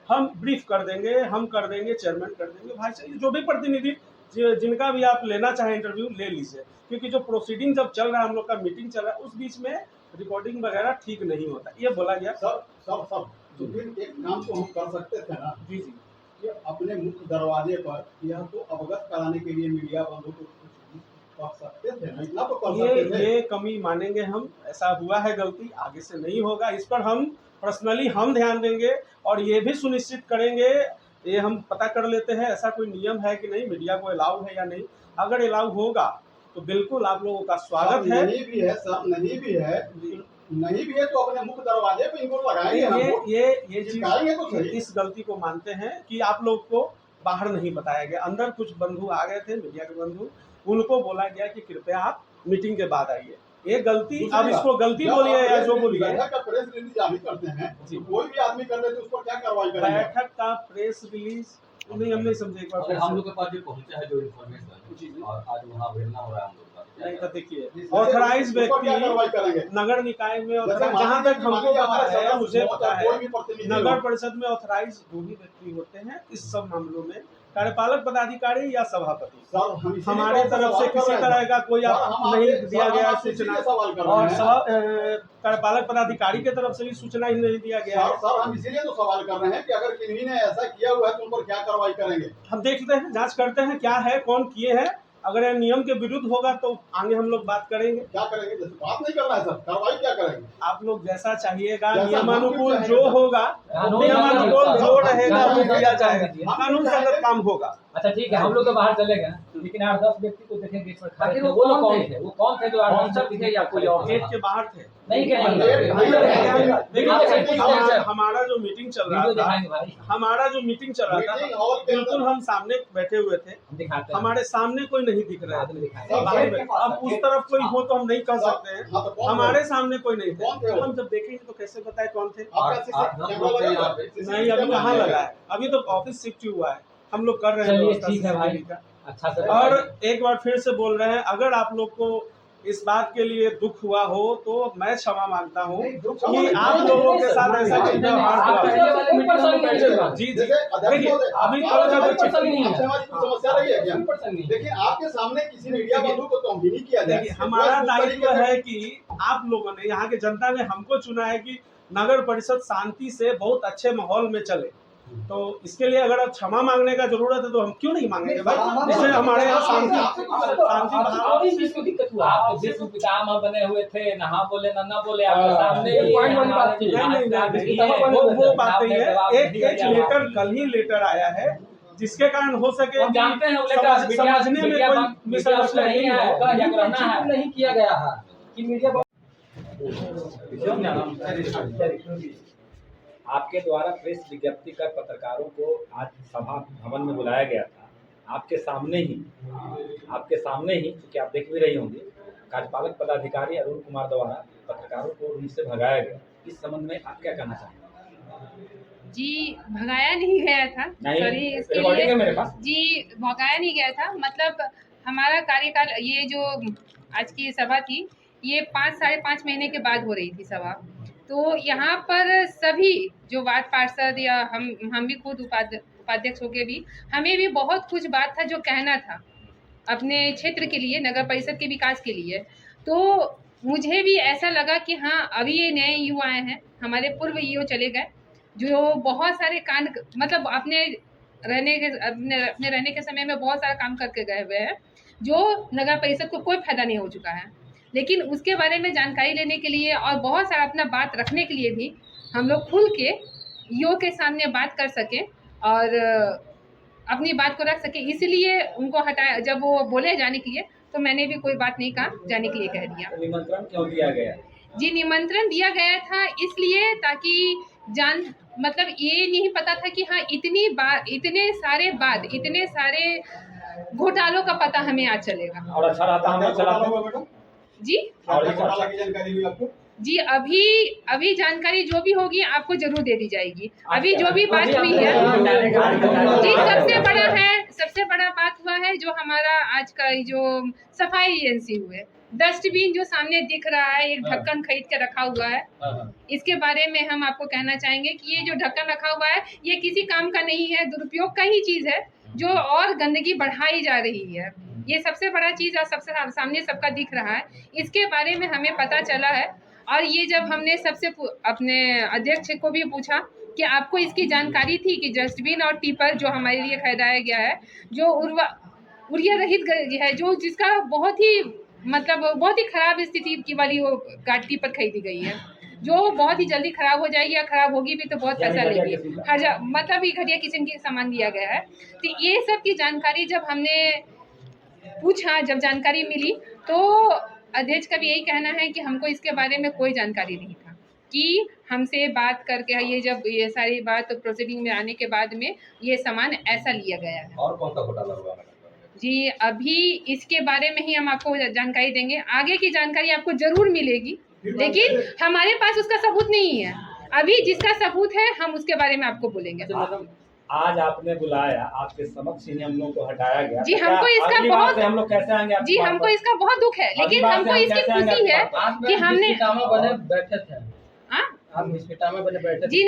हम ब्रीफ कर देंगे, हम कर देंगे, चेयरमैन कर देंगे। भाई साहब जो भी प्रतिनिधि जिनका भी आप लेना चाहें इंटरव्यू ले लीजिए, क्योंकि जो प्रोसीडिंग जब चल रहा है, हम लोग का मीटिंग चल रहा है, उस बीच में रिकॉर्डिंग वगैरह ठीक नहीं होता, ये बोला गया। सब तो फिर एक काम तो हम कर सकते थे ना जी जी, कि अपने मुख्य दरवाजे पर यह तो अवगत कराने के लिए मीडिया बंधु को कर सकते थे ना, इतना तो कर सकते थे। ये कमी मानेंगे हम, ऐसा हुआ है गलती, आगे से नहीं होगा। इस पर हम पर्सनली हम ध्यान देंगे और ये भी सुनिश्चित करेंगे, ये हम पता कर लेते हैं ऐसा कोई नियम है कि नहीं, मीडिया को अलाउ है या नहीं। अगर अलाउ होगा तो बिल्कुल आप लोगों का स्वागत है। नहीं भी है सब, नहीं भी है, नहीं भी है तो अपने मुख्य दरवाजे पे इनको लगाएंगे। ये चीज तो सही। इस गलती को मानते हैं कि आप लोग को बाहर नहीं बताया गया। अंदर कुछ बंधु आ गए थे, मीडिया के बंधु, उनको बोला गया कि कृपया आप मीटिंग के बाद आइए। ये गलती, अब इसको गलती बोलिए या जो बोलिए, बैठक का प्रेस रिलीज जारी करते हैं, कोई भी आदमी कर ले तो उस पर क्या कार्रवाई करेंगे? बैठक का प्रेस रिलीज नहीं, हम नहीं समझे। एक बार हम लोग के पास जो पहुंचा है जो इन्फॉर्मेशन, और आज वहाँ भेजना हो रहा है हम लोग का, नहीं तो देखिए, ऑथराइज व्यक्ति नगर निकाय में, जहाँ तक हमको पता है, मुझे पता है, नगर परिषद में ऑथराइज 2 ही व्यक्ति होते हैं इस सब मामलों में, कार्यपालक पदाधिकारी या सभापति। हमारे तरफ से किसी तरह का कोई नहीं दिया गया सूचना, और कार्यपालक पदाधिकारी की तरफ से भी सूचना ही नहीं दिया गया है। सर हम इसीलिए तो सवाल कर रहे हैं कि अगर किन्हीं ने ऐसा किया हुआ है तो उन पर क्या कार्रवाई करेंगे? हम देखते हैं, जांच करते हैं क्या है, कौन किए हैं। अगर ये नियम के विरुद्ध होगा तो आगे हम लोग बात करेंगे। क्या करेंगे? बात नहीं करना है सर, कार्रवाई क्या करेंगे? आप लोग जैसा चाहिएगा, नियमानुकूल जो होगा, नियमानुकूल जो रहेगा वो किया जाएगा, कानून संगत काम होगा। अच्छा ठीक है, हम लोग तो बाहर चले गए, लेकिन 8-10 व्यक्ति को देखेंगे इस पर खड़े थे, वो लोग कौन थे? वो कौन थे जो 8-10 दिखे या कोई और गेट के बाहर थे? नहीं क्या हमारा जो मीटिंग चल रहा था, बिल्कुल हम सामने बैठे हुए थे, हमारे सामने कोई नहीं दिख रहा है। अब उस तरफ कोई हो तो हम नहीं कह सकते हैं, हमारे सामने कोई नहीं थे। हम जब देखेंगे तो कैसे बताए कौन थे? नहीं, अभी कहाँ लगा है, अभी तो ऑफिस शिफ्ट हुआ है, हम लोग कर रहे हैं। ठीक है भाई, अच्छा से। और एक बार फिर से बोल रहे हैं, अगर आप लोग को इस बात के लिए दुख हुआ हो तो मैं क्षमा मांगता हूँ कि आप लोगों के साथ ऐसा जी जी। देखिए अभी समस्या रही है क्या? देखिए आपके सामने किसी मीडिया बंधु को तौहीन नहीं किया जाए। देखिए हमारा दायित्व है कि आप लोगों ने, यहाँ की जनता ने हमको चुना है कि नगर परिषद शांति से बहुत अच्छे माहौल में चले, तो इसके लिए अगर अब क्षमा मांगने का जरूरत है तो हम क्यों नहीं मांगेंगे भाई? जैसे हमारे यहाँ शांति दिक्कत हुआ, आप विश्व पितामह बने हुए थे, ना बोले ना बोले, आपके सामने वो बात नहीं है। एक लेटर कल ही लेटर आया है जिसके कारण हो सके जानते हैं समझने में कोई मिसअंडरस्टैंडिंग नहीं किया गया है कि मीडिया आपके द्वारा प्रेस विज्ञप्ति कर पत्रकारों को आज सभा भवन में बुलाया गया था, आपके सामने ही क्योंकि आप देख भी रही होंगी, कार्यपालक पदाधिकारी अरुण कुमार द्वारा पत्रकारों को रूम से भगाया गया। इस संबंध में आप क्या कहना चाहेंगे? जी भगाया नहीं गया था, सॉरी मेरे पास जी भगाया नहीं गया था, मतलब हमारा कार्यकाल, ये जो आज की सभा थी ये 5-5.5 महीने के बाद हो रही थी सभा, तो यहाँ पर सभी जो वार्ड पार्षद या हम भी खुद उपाध्यक्ष होके भी, हमें भी बहुत कुछ बात था जो कहना था अपने क्षेत्र के लिए, नगर परिषद के विकास के लिए। तो मुझे भी ऐसा लगा कि हाँ अभी ये नए ईओ आए हैं, हमारे पूर्व ईओ चले गए जो बहुत सारे कांड, मतलब अपने रहने के समय में बहुत सारा काम करके गए हुए हैं जो नगर परिषद को कोई फायदा नहीं हो चुका है। लेकिन उसके बारे में जानकारी लेने के लिए और बहुत सारा अपना बात रखने के लिए भी हम लोग खुल के ईओ के सामने बात कर सकें और अपनी बात को रख सके, इसलिए उनको हटाया। जब वो बोले जाने के लिए तो मैंने भी कोई बात नहीं कहा, जाने के लिए कह दिया। निमंत्रण क्यों दिया गया? जी निमंत्रण दिया गया था इसलिए ताकि मतलब ये नहीं पता था कि हाँ इतने सारे घोटालों का पता हमें आज चलेगा। और अच्छा रहता हम चलाते जी जानकारी हुई आपको? जी अभी जानकारी जो भी होगी आपको जरूर दे दी जाएगी। अभी जो भी बात हुई है जी, सबसे बड़ा बात हुआ है जो हमारा आज का जो सफाई एजेंसी हुए, डस्टबिन जो सामने दिख रहा है, एक ढक्कन खरीद के रखा हुआ है, इसके बारे में हम आपको कहना चाहेंगे कि ये जो ढक्कन रखा हुआ है ये किसी काम का नहीं है, दुरुपयोग का ही चीज़ है जो और गंदगी बढ़ाई जा रही है। ये सबसे बड़ा चीज़ और सबसे सामने सबका दिख रहा है, इसके बारे में हमें पता चला है। और ये जब हमने सबसे अपने अध्यक्ष को भी पूछा कि आपको इसकी जानकारी थी कि डस्टबिन और टिपर जो हमारे लिए खरीदाया गया है, जो उर्वरक रहित है, जो जिसका बहुत ही खराब स्थिति की वाली वो टिपर खरीदी गई है, जो बहुत ही जल्दी खराब हो जाएगी या खराब होगी भी तो बहुत पैसा लेगी, मतलब ये घटिया किस्म की सामान दिया गया है। तो ये सब की जानकारी जब हमने पूछा, जब जानकारी मिली तो अध्यक्ष का भी यही कहना है कि हमको इसके बारे में कोई जानकारी नहीं था, कि हमसे बात करके ये सारी बात प्रोसीडिंग में आने के बाद में ये सामान ऐसा लिया गया है। और कौन सा घोटाला हुआ जी अभी इसके बारे में ही हम आपको जानकारी देंगे, आगे की जानकारी आपको जरूर मिलेगी, लेकिन हमारे पास उसका सबूत नहीं है। अभी जिसका सबूत है हम उसके बारे में आपको बोलेंगे। आज आपने बुलाया, आपके समक्ष ही हम लोग को हटाया गया जी, हमको इसका बहुत हम लोग कैसे आएंगे जी, हमको इसका बहुत दुख है, लेकिन हमको इसकी खुशी है कि हमने बैठे थे जी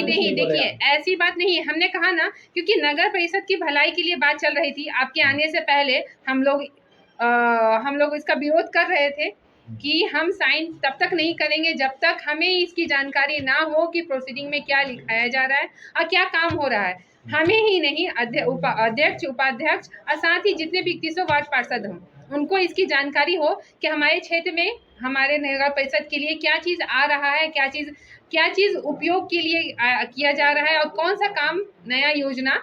नहीं देखिए ऐसी बात नहीं है। हमने कहा ना, क्योंकि नगर परिषद की भलाई के लिए बात चल रही थी, आपके आने से पहले हम लोग इसका विरोध कर रहे थे कि हम साइन तब तक नहीं करेंगे जब तक हमें इसकी जानकारी ना हो कि प्रोसीडिंग में क्या लिखाया जा रहा है और क्या काम हो रहा है। हमें ही नहीं, अध्यक्ष, उपाध्यक्ष और साथ ही जितने भी 31 वार्ड पार्षद हों, उनको इसकी जानकारी हो कि हमारे क्षेत्र में हमारे नगर परिषद के लिए क्या चीज़ आ रहा है, क्या चीज़ उपयोग के लिए किया जा रहा है और कौन सा काम नया योजना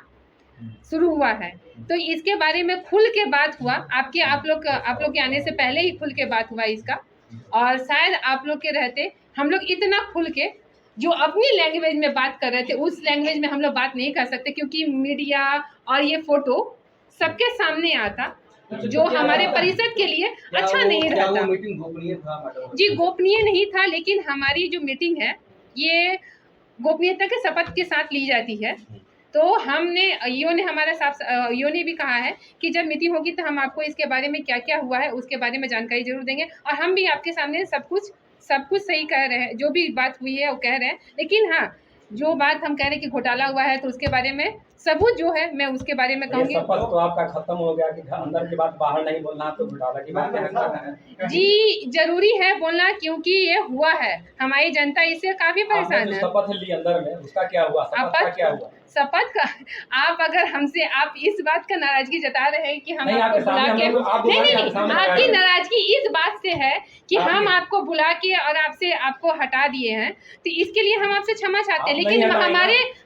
शुरू हुआ है। तो इसके बारे में खुल के बात हुआ, आप लोग के आने से पहले ही खुल के बात हुआ इसका, और शायद आप लोग के रहते हम लोग इतना खुल के जो अपनी लैंग्वेज में बात कर रहे थे उस लैंग्वेज में हम लोग बात नहीं कर सकते, क्योंकि मीडिया और ये फोटो सबके सामने आता जो हमारे परिषद के लिए अच्छा नहीं रहता। मीटिंग गोपनीय था? जी गोपनीय नहीं था, लेकिन हमारी जो मीटिंग है ये गोपनीयता के शपथ के साथ ली जाती है। तो हमने ईओ ने भी कहा है कि जब मीटिंग होगी तो हम आपको इसके बारे में क्या क्या हुआ है उसके बारे में जानकारी जरूर देंगे, और हम भी आपके सामने सब कुछ सही कह रहे हैं, जो भी बात हुई है वो कह रहे हैं। लेकिन हाँ, जो बात हम कह रहे हैं कि घोटाला हुआ है तो उसके बारे में सबूत जो है मैं उसके बारे में कहूँगी। शपथ तो आपका खत्म हो गया कि अंदर की बात बाहर नहीं बोलना, तो घोटाला की बात है जी जरूरी है बोलना, क्योंकि ये हुआ है, हमारी जनता इससे काफी परेशान है। शपथ ली अंदर में, उसका क्या हुआ? शपथ का आप अगर हमसे आप इस बात का नाराजगी जता रहे हैं कि हम आपको बुला के नहीं, आपकी नाराजगी इस बात से है कि हम आपको बुला के और आपको हटा दिए हैं, तो इसके लिए हम आपसे क्षमा चाहते हैं। लेकिन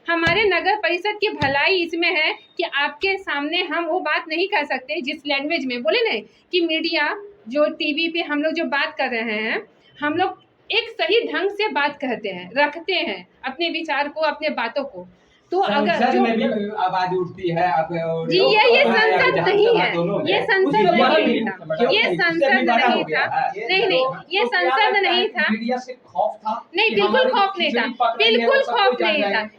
हमारे नगर परिषद की भलाई इसमें है कि आपके सामने हम वो बात नहीं कह सकते जिस लैंग्वेज में बोले नहीं, कि मीडिया जो टीवी पे हम लोग जो बात कर रहे हैं, हम लोग एक सही ढंग से बात कहते हैं, रखते हैं अपने विचार को, अपने बातों को। तो अगर जो में भी आवाज उठती है जी, ये संसद नहीं है, ये संसद नहीं था, ये संसद नहीं था, नहीं ये संसद नहीं था, मीडिया से खौफ था? नहीं बिल्कुल खौफ नहीं था,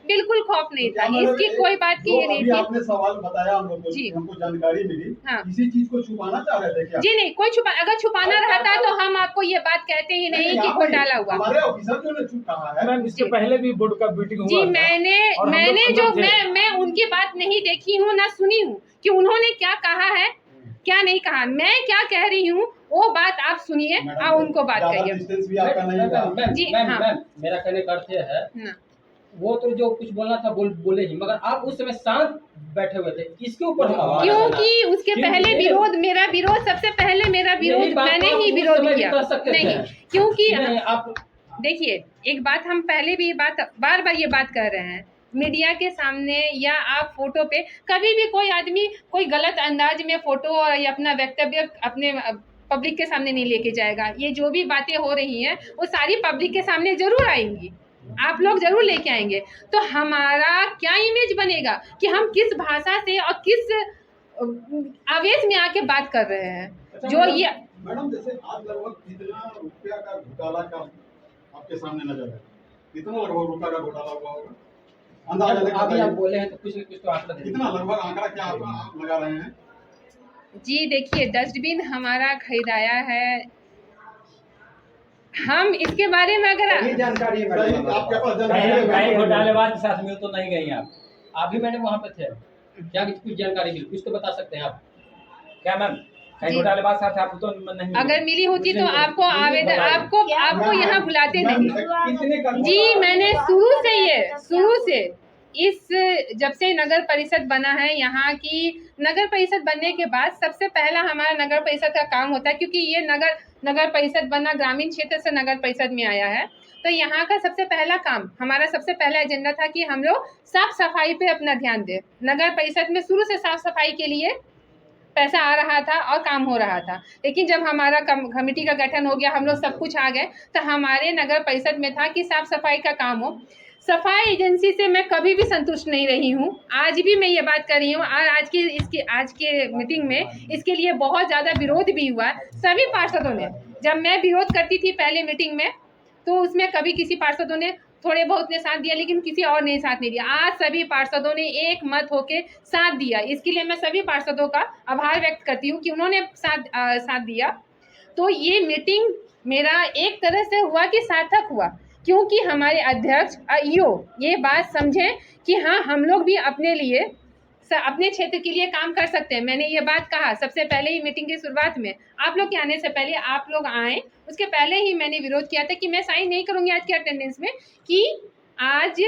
बिल्कुल खौफ नहीं था, इसकी कोई बात की नहीं थी। आपने सवाल बताया हम लोग को, हमको जानकारी मिली, किसी चीज को छुपाना चाह रहे थे क्या? जी नहीं, अगर छुपाना रहता तो हम आपको ये बात कहते ही नहीं कि घोटाला हुआ। हमारे ऑफिसर ने कहा है मैम, इससे पहले भी बोर्ड का मीटिंग हुआ जी, मैंने जो मैं उनकी बात नहीं देखी हूँ ना सुनी हूँ कि उन्होंने क्या कहा है क्या नहीं कहा। मैं क्या कह रही हूँ वो बात आप सुनिए और उनको बात करिए। जी हाँ, मेरा कहने का अर्थ है वो तो जो कुछ बोलना था बोले ही, मगर आप उस समय शांत बैठे हुए थे, इसके ऊपर क्योंकि उसके पहले मेरा विरोध सबसे पहले मैंने ही विरोध किया नहीं, क्योंकि आप देखिए एक बात हम पहले भी बार बार ये बात कर रहे हैं, मीडिया के सामने या आप फोटो पे कभी भी कोई आदमी कोई गलत अंदाज में फोटो और अपना वक्तव्य अपने पब्लिक के सामने नहीं लेके जाएगा। ये जो भी बातें हो रही हैं वो सारी पब्लिक के सामने जरूर आएंगी, आप लोग जरूर लेके आएंगे। तो हमारा क्या इमेज बनेगा कि हम किस भाषा से और किस आवेश में आके बात कर रहे हैं। जो ये मैडम जैसे आज लगभग कितना रुपया का घोटाला का आपके सामने नजर है, कितना लगभग रुपया का घोटाला हुआ होगा अंदाजा अभी आप लगाइए। बोले हैं तो कुछ न कुछ तो आंकड़ा दे कितना लगभग आंकड़ा क्या आप लगा रहे हैं? जी देखिए, डस्टबिन हमारा खरीदाया है। हम इसके बारे में अगर जानकारी है सही, आपके पास जानकारी कहीं कहीं है? घोटालेबाज के साथ मिल तो नहीं गई आप? आप भी मैडम वहाँ पे थे, क्या कुछ जानकारी मिली, कुछ तो बता सकते हैं आप? क्या मैम कहीं जी। घोटालेबाज साथ आप तो नहीं मिले? अगर मिली होती तो आपको आवेदन आपको यहाँ बुलाते नहीं। जी मैंने शुरू से इस जब से नगर परिषद बना है, यहाँ की नगर परिषद बनने के बाद सबसे पहला हमारा नगर परिषद का काम होता है, क्योंकि ये नगर परिषद बना ग्रामीण क्षेत्र से नगर परिषद में आया है। तो यहाँ का सबसे पहला काम, हमारा सबसे पहला एजेंडा था कि हम लोग साफ सफाई पे अपना ध्यान दें। नगर परिषद में शुरू से साफ सफाई के लिए पैसा आ रहा था और काम हो रहा था, लेकिन जब हमारा कमेटी का गठन हो गया, हम लोग सब कुछ आ गए, तो हमारे नगर परिषद में था कि साफ सफाई का काम हो। सफाई एजेंसी से मैं कभी भी संतुष्ट नहीं रही हूँ, आज भी मैं ये बात कर रही हूँ। और आज के मीटिंग में इसके लिए बहुत ज़्यादा विरोध भी हुआ सभी पार्षदों ने। जब मैं विरोध करती थी पहले मीटिंग में, तो उसमें कभी किसी पार्षदों ने थोड़े बहुत ने साथ दिया, लेकिन किसी और ने साथ नहीं दिया। आज सभी पार्षदों ने एक मत होके साथ दिया, इसके लिए मैं सभी पार्षदों का आभार व्यक्त करती हूँ कि उन्होंने साथ दिया। तो ये मीटिंग मेरा एक तरह से हुआ कि सार्थक हुआ, क्योंकि हमारे अध्यक्ष ये बात समझें कि हाँ, हम लोग भी अपने लिए अपने क्षेत्र के लिए काम कर सकते हैं। मैंने ये बात कहा सबसे पहले ही मीटिंग की शुरुआत में, आप लोग के आने से पहले, आप लोग आए उसके पहले ही मैंने विरोध किया था कि मैं साइन नहीं करूंगी आज के अटेंडेंस में, कि आज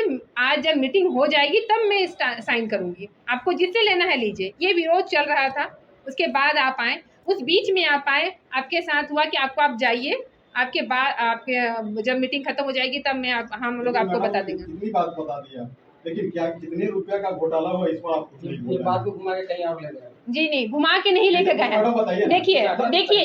जब मीटिंग हो जाएगी तब मैं साइन करूंगी, आपको जिससे लेना है लीजिए। ये विरोध चल रहा था, उसके बाद आप आए, उस बीच में आप आए, आपके साथ हुआ कि आप जाइए, आपके जब मीटिंग खत्म हो जाएगी तब हम लोग आपको बता देंगे। इतनी बात बता दिया, लेकिन क्या कितने रुपया का घोटाला हुआ इस पर आप कुछ नहीं बोल ये रहे बात हैं। को घुमा के कहीं और ले गए। जी नहीं, घुमा के नहीं लेकर गए मैडम बताइए हैं। ना। देखिए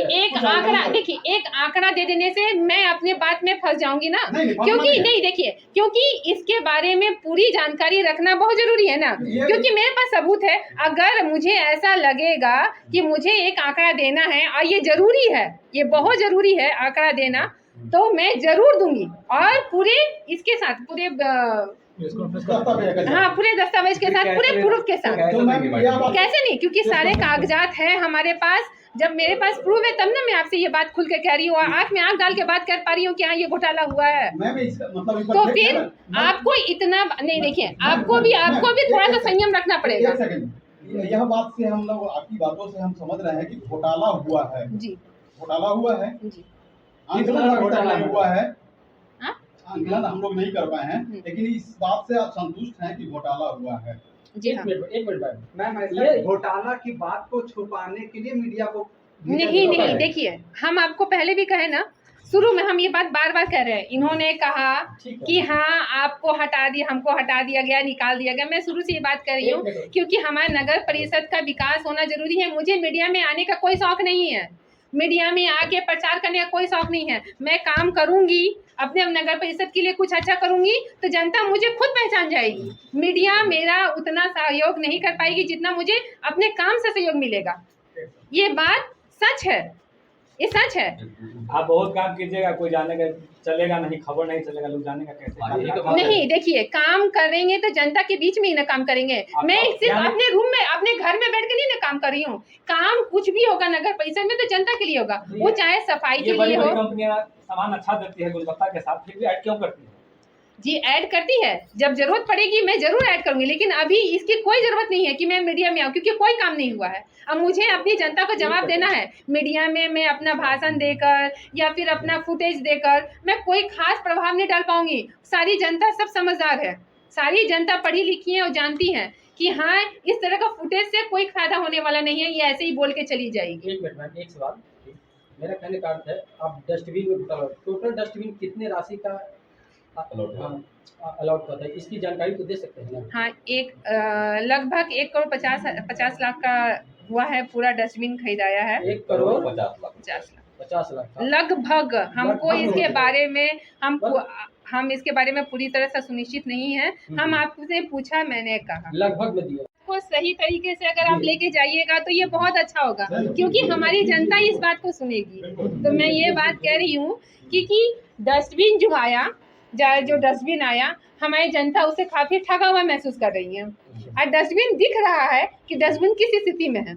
एक आंकड़ा दे देने से मैं अपने बात में फंस जाऊंगी ना, नहीं, क्योंकि इसके बारे में पूरी जानकारी रखना बहुत जरूरी है ना, क्योंकि मेरे पास सबूत है। अगर मुझे ऐसा लगेगा कि मुझे एक आंकड़ा देना है और ये जरूरी है, ये बहुत जरूरी है आंकड़ा देना, तो मैं जरूर दूंगी, और पूरे इसके साथ पूरे दस्तावेज के साथ, पूरे प्रूफ के साथ। कैसे नहीं, क्योंकि सारे कागजात हैं हमारे पास। जब मेरे पास प्रूफ है तब ना मैं आपसे ये बात खुल के कह रही हूँ, आँख में आँख डाल के बात कर पा रही हूँ कि हाँ ये घोटाला हुआ है। तो फिर आपको इतना नहीं, देखिए आपको भी थोड़ा सा संयम रखना पड़ेगा। यह बात से हम लोग, आपकी बातों से हम समझ रहे हैं कि घोटाला हुआ है जी, घोटाला हुआ है जी, आंकलन घोटाला हुआ है। हाँ? आंकलन हम लोग नहीं कर पाए हैं, लेकिन इस बात से आप संतुष्ट हैं कि घोटाला हुआ है। जी हाँ। एक मिनट मैम, ये ऐसा घोटाला की बात को छुपाने के लिए मीडिया को नहीं, देखिए हम आपको पहले भी कहे ना, शुरू में हम ये बात बार बार कह रहे हैं। इन्होंने कहा कि हाँ हमको हटा दिया गया, निकाल दिया गया। मैं शुरू से ये बात कर रही हूँ क्योंकि हमारे नगर परिषद का विकास होना जरूरी है। मुझे मीडिया में आने का कोई शौक नहीं है, मीडिया में आके प्रचार करने का कोई शौक नहीं है। मैं काम करूंगी, अपने नगर परिषद के लिए कुछ अच्छा करूंगी तो जनता मुझे खुद पहचान जाएगी। मीडिया मेरा उतना सहयोग नहीं कर पाएगी जितना मुझे अपने काम से सहयोग मिलेगा। ये बात सच है, ये सच है। आप बहुत काम कीजिएगा, कोई जाने का चलेगा नहीं, खबर नहीं चलेगा, लोग जानेगा कैसे? नहीं, देखिए काम करेंगे तो जनता के बीच में ही ना काम करेंगे। मैं सिर्फ अपने रूम में, अपने घर में बैठ के नहीं ना काम कर रही हूँ। काम कुछ भी होगा नगर परिषद में तो जनता के लिए होगा, वो चाहे सफाई के लिए हो। कंपनियां सामान अच्छा देती है गुणवत्ता के साथ, फिर भी ऐड क्यों करती है? जी ऐड करती है, जब जरूरत पड़ेगी मैं जरूर ऐड करूंगी, लेकिन अभी इसकी कोई जरूरत नहीं है कि मैं मीडिया में आऊँ, क्योंकि कोई काम नहीं हुआ है। अब मुझे अपनी जनता को जवाब देना है। मीडिया में मैं अपना भाषण देकर या फिर अपना फुटेज देकर मैं कोई खास प्रभाव नहीं डाल पाऊंगी। सारी जनता सब समझदार है, सारी जनता पढ़ी लिखी है और जानती है कि हाँ इस तरह का फुटेज से कोई फायदा होने वाला नहीं है, ये ऐसे ही बोल के चली जाएगी। एक मिनट मैम, एक सवाल। मेरा कहने का अर्थ है, आप डस्टबिन में टोटल डस्टबिन कितने राशि का अलॉट करता है, इसकी जानकारी तो दे सकते हैं ना? हाँ, लगभग 1,50,50,00,000 का हुआ है, पूरा डस्टबिन खरीदाया है। 1,50,00,000 लगभग। हमको इसके बारे में हम इसके बारे में पूरी तरह से सुनिश्चित नहीं है। हम आपसे पूछा, मैंने कहा लगभग में दिया। को सही तरीके से अगर आप लेके जाइएगा तो ये बहुत अच्छा होगा, क्योंकि हमारी जनता इस बात को सुनेगी। तो मैं ये बात कह रही हूँ कि डस्टबिन जो डस्टबिन आया, हमारी जनता उसे काफी ठगा हुआ महसूस कर रही है। और डस्टबिन दिख रहा है कि डस्टबिन किस स्थिति में है,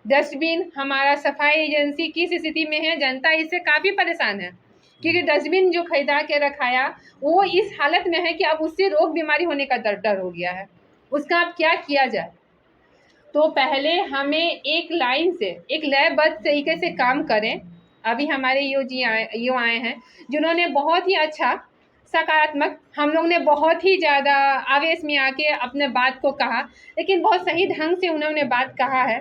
डस्टबिन हमारा सफाई एजेंसी किस स्थिति में है, जनता इससे काफी परेशान है। क्योंकि डस्टबिन जो खरीदा के रखाया वो इस हालत में है कि अब उससे रोग बीमारी होने का डर हो गया है। उसका अब क्या किया जाए? तो पहले हमें एक लाइन से, एक लयबद्ध तरीके से काम करें। अभी हमारे यो आए हैं जिन्होंने बहुत ही अच्छा सकारात्मक, हम लोग ने बहुत ही ज़्यादा आवेश में आके अपने बात को कहा, लेकिन बहुत सही ढंग से उन्होंने बात कहा है।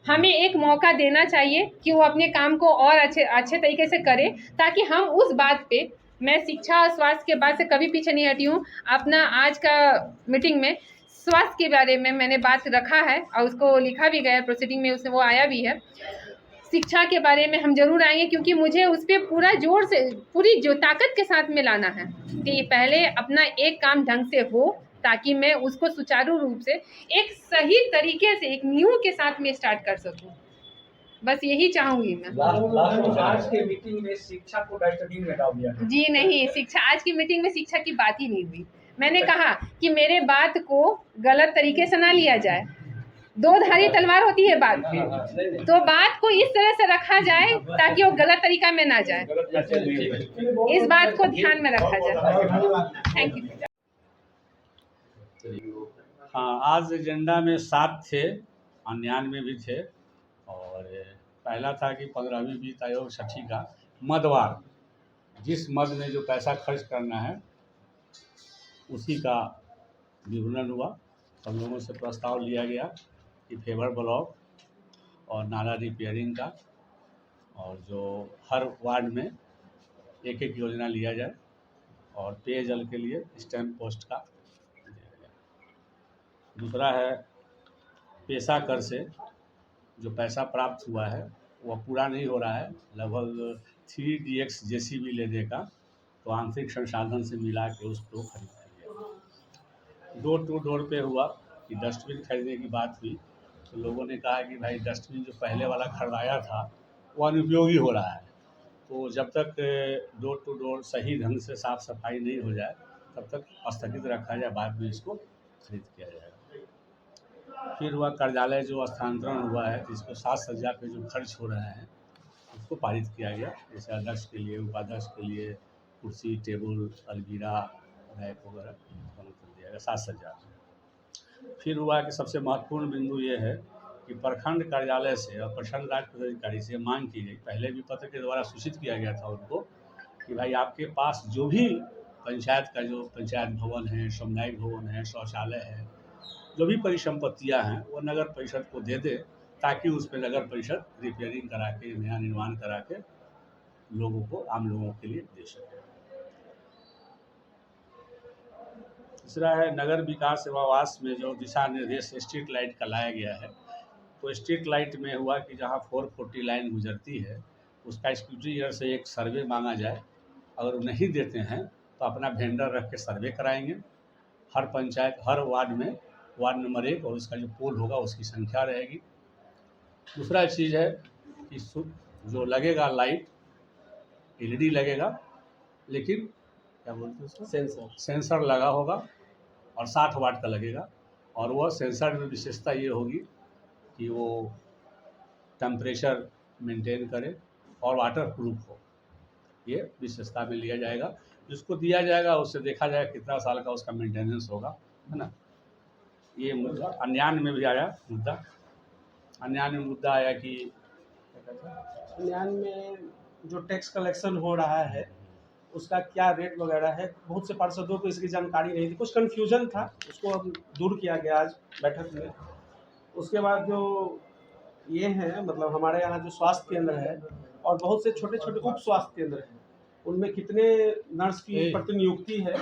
हमें एक मौका देना चाहिए कि वो अपने काम को और अच्छे तरीके से करें, ताकि हम उस बात पे, मैं शिक्षा और स्वास्थ्य के बात से कभी पीछे नहीं हटी हूँ। अपना आज का मीटिंग में स्वास्थ्य के बारे में मैंने बात रखा है और उसको लिखा भी गया है, प्रोसीडिंग में उसमें वो आया भी है। शिक्षा के बारे में हम जरूर आएंगे, क्योंकि मुझे उस पर पूरा जोर से, पूरी जो ताकत के साथ में लाना है कि पहले अपना एक काम ढंग से हो, ताकि मैं उसको सुचारू रूप से एक सही तरीके से एक न्यू के साथ में स्टार्ट कर सकूं। बस यही चाहूंगी मैं। आज के मीटिंग में शिक्षा को डस्टबिन में डाल दिया जी नहीं, आज की मीटिंग में शिक्षा की बात ही नहीं हुई। मैंने कहा कि मेरे बात को गलत तरीके से ना लिया जाए, दो धारी तलवार होती है बात की, तो बात को इस तरह से रखा जाए ताकि वो गलत तरीका में ना जाए, इस बात को ध्यान में रखा जाए। Thank you. हाँ, आज एजेंडा में 7 थे, 99 भी थे। और पहला था कि 15वीं वित्त आयोग छठी का मदवार, जिस मद में जो पैसा खर्च करना है उसी का विवरण हुआ। हम लोगों से प्रस्ताव लिया गया कि फेवर ब्लॉक और नाला रिपेयरिंग का, और जो हर वार्ड में एक एक योजना लिया जाए, और पेयजल के लिए स्टैम्प पोस्ट का दिया गया। दूसरा है पेशा कर से जो पैसा प्राप्त हुआ है वह पूरा नहीं हो रहा है, लगभग 3DX JCB लेने का, तो आंतरिक संसाधन से मिला के उसको खरीद लिया। डोर टू डोर पे हुआ कि डस्टबिन खरीदने की बात हुई, तो लोगों ने कहा कि भाई डस्टबिन जो पहले वाला खरीदाया था वो अनुपयोगी हो रहा है, तो जब तक डोर टू डोर सही ढंग से साफ़ सफाई नहीं हो जाए तब तक स्थगित रखा जाए, बाद में इसको खरीद किया जाएगा। फिर हुआ कार्यालय जो स्थानांतरण हुआ है, जिसको 7 सज्जा पे जो खर्च हो रहे हैं उसको पारित किया गया। जैसे अध्यक्ष के लिए, उपाध्यक्ष के लिए कुर्सी, टेबल, अलमीरा, रैक वगैरह बंद कर दिया गया 7 सज्जा। फिर हुआ कि सबसे महत्वपूर्ण बिंदु ये है कि प्रखंड कार्यालय से और प्रखंड राज पदाधिकारी से मांग की गई, पहले भी पत्र के द्वारा सूचित किया गया था उनको, कि भाई आपके पास जो भी पंचायत का जो पंचायत भवन है, सामुदायिक भवन है, शौचालय है, जो भी परिसंपत्तियां हैं वो नगर परिषद को दे दे, ताकि उस पर नगर परिषद रिपेयरिंग करा के, नया निर्माण करा के लोगों को, आम लोगों के लिए दे सके। तीसरा है नगर विकास एवं आवास में जो दिशा निर्देश स्ट्रीट लाइट का लाया गया है, तो स्ट्रीट लाइट में हुआ कि जहां 440 लाइन गुजरती है उसका स्क्रूटनी ईयर से एक सर्वे मांगा जाए। अगर वो नहीं देते हैं तो अपना वेंडर रख के सर्वे कराएंगे। हर पंचायत, हर वार्ड में वार्ड नंबर 1 और उसका जो पोल होगा उसकी संख्या रहेगी। दूसरा चीज़ है कि जो लगेगा लाइट LED लगेगा, लेकिन क्या बोलते हैं उसको, सेंसर लगा होगा, और 60 वाट का लगेगा। और वह सेंसर में विशेषता ये होगी कि वो टेम्परेचर मेंटेन करे और वाटर प्रूफ हो, ये विशेषता में लिया जाएगा। जिसको दिया जाएगा उससे देखा जाएगा कितना साल का उसका मेंटेनेंस होगा, है ना। ये मुद्दा 99 में भी आया मुद्दा। 99 में मुद्दा आया कि न्याय में जो टैक्स कलेक्शन हो रहा है उसका क्या रेट वगैरह है, बहुत से पार्षदों को इसकी जानकारी नहीं थी, कुछ कन्फ्यूजन था, उसको अब दूर किया गया आज बैठक में। उसके बाद जो ये है, मतलब हमारे यहाँ जो स्वास्थ्य केंद्र है और बहुत से छोटे छोटे उप स्वास्थ्य केंद्र हैं, उनमें कितने नर्स की प्रतिनियुक्ति है,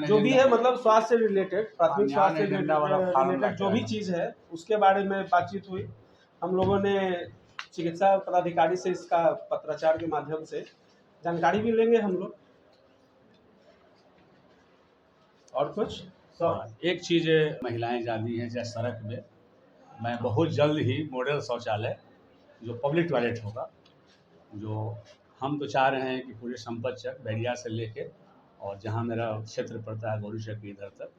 जो भी है, मतलब स्वास्थ्य से रिलेटेड, प्राथमिक स्वास्थ्य से रिलेटेड जो भी चीज़ है उसके बारे में बातचीत हुई। हम लोगों ने चिकित्सा पदाधिकारी से इसका पत्राचार के माध्यम से जानकारी भी लेंगे हम लोग। और कुछ एक चीज़ महिलाएं जाती हैं चाहे सड़क में, मैं बहुत जल्द ही मॉडल शौचालय जो पब्लिक टॉयलेट होगा, जो हम तो चाह रहे हैं कि पूरे संपत चक बैरिया से लेके और जहाँ मेरा क्षेत्र पड़ता है गौरी चक के इधर तक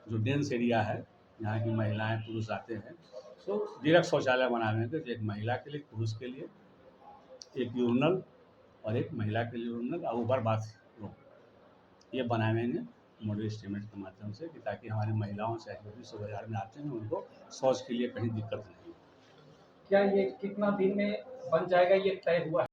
जो डेंस एरिया है जहाँ की महिलाएं पुरुष आते हैं, तो डायरेक्ट शौचालय बनाएंगे। तो एक महिला के लिए, पुरुष के लिए एक यूरिनल और एक महिला के लिए यूरिनल और ऊपर बाथरूम ये बनाएंगे मॉडल एस्टीमेट के माध्यम से, कि ताकि हमारी महिलाओं चाहे जो भी सौ बाजार में आते हैं उनको शौच के लिए कहीं दिक्कत नहीं। क्या ये कितना दिन में बन जाएगा, ये तय हुआ है?